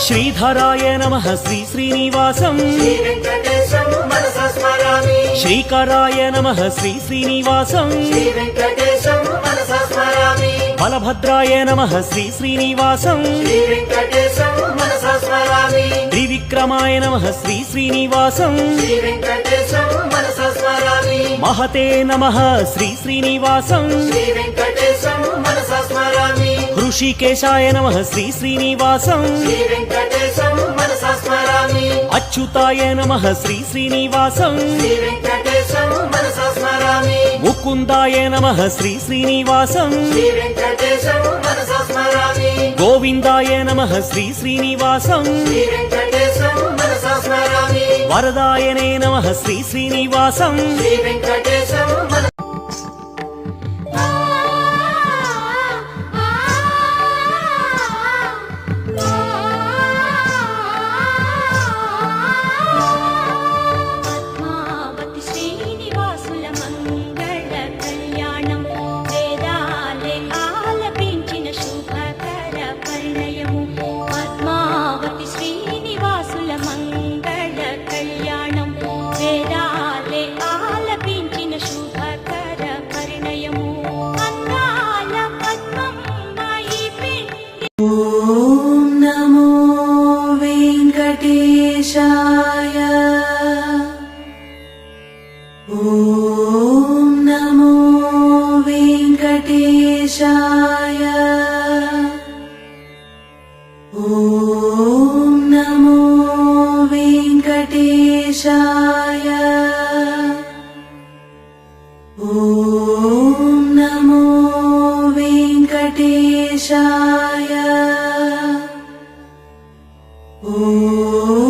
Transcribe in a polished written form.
శ్రీధరాయ నమః శ్రీ శ్రీనివాసం శ్రీ వెంకటేశం మనసా స్మరామి శ్రీకరాయ నమః శ్రీ శ్రీనివాసం శ్రీ వెంకటేశం మనసా స్మరామి బలభద్రాయ నమః శ్రీ శ్రీనివాసం శ్రీ వెంకటేశం మనసా స్మరామి త్రివిక్రమాయ నమః శ్రీ శ్రీనివాసం శ్రీ వెంకటేశం మనసా స్మరామి మహతే నమః శ్రీ శ్రీనివాసం శ్రీ వెంకటేశం మనసా స్మరామి హృషికేశాయ నమః శ్రీ శ్రీనివాసం శ్రీ వెంకటేశం మనసా స్మరామి అచ్యుతాయ నమః శ్రీ శ్రీనివాసం శ్రీ వెంకటేశం మనసా స్మరామి ముకుందాయ నమః శ్రీ శ్రీనివాసం శ్రీ వెంకటేశం మనసా స్మరామి గోవిందాయ నమః శ్రీ శ్రీనివాసం శ్రీ వెంకటేశం మనసా స్మరామి వరదాయనే నమః శ్రీ శ్రీనివాసం శ్రీ వెంకటేశం మనసా పద్మావతి శ్రీనివాసుల మంగళ కళ్యాణం వేదాలే ఆలపించిన శుభకర పరిణయము పద్మావతి శ్రీనివాసుల మంగళ కళ్యాణం వేదాలే ఆలపించిన శుభకర పరిణయము అందాల పద్మమ్మాయి పెళ్లి ఓం నమో వెంకటేశాయ ఓం నమో వెంకటేశాయ ఓం నమో వెంకటేశాయ ఓం నమో వెంకటేశాయ ఓం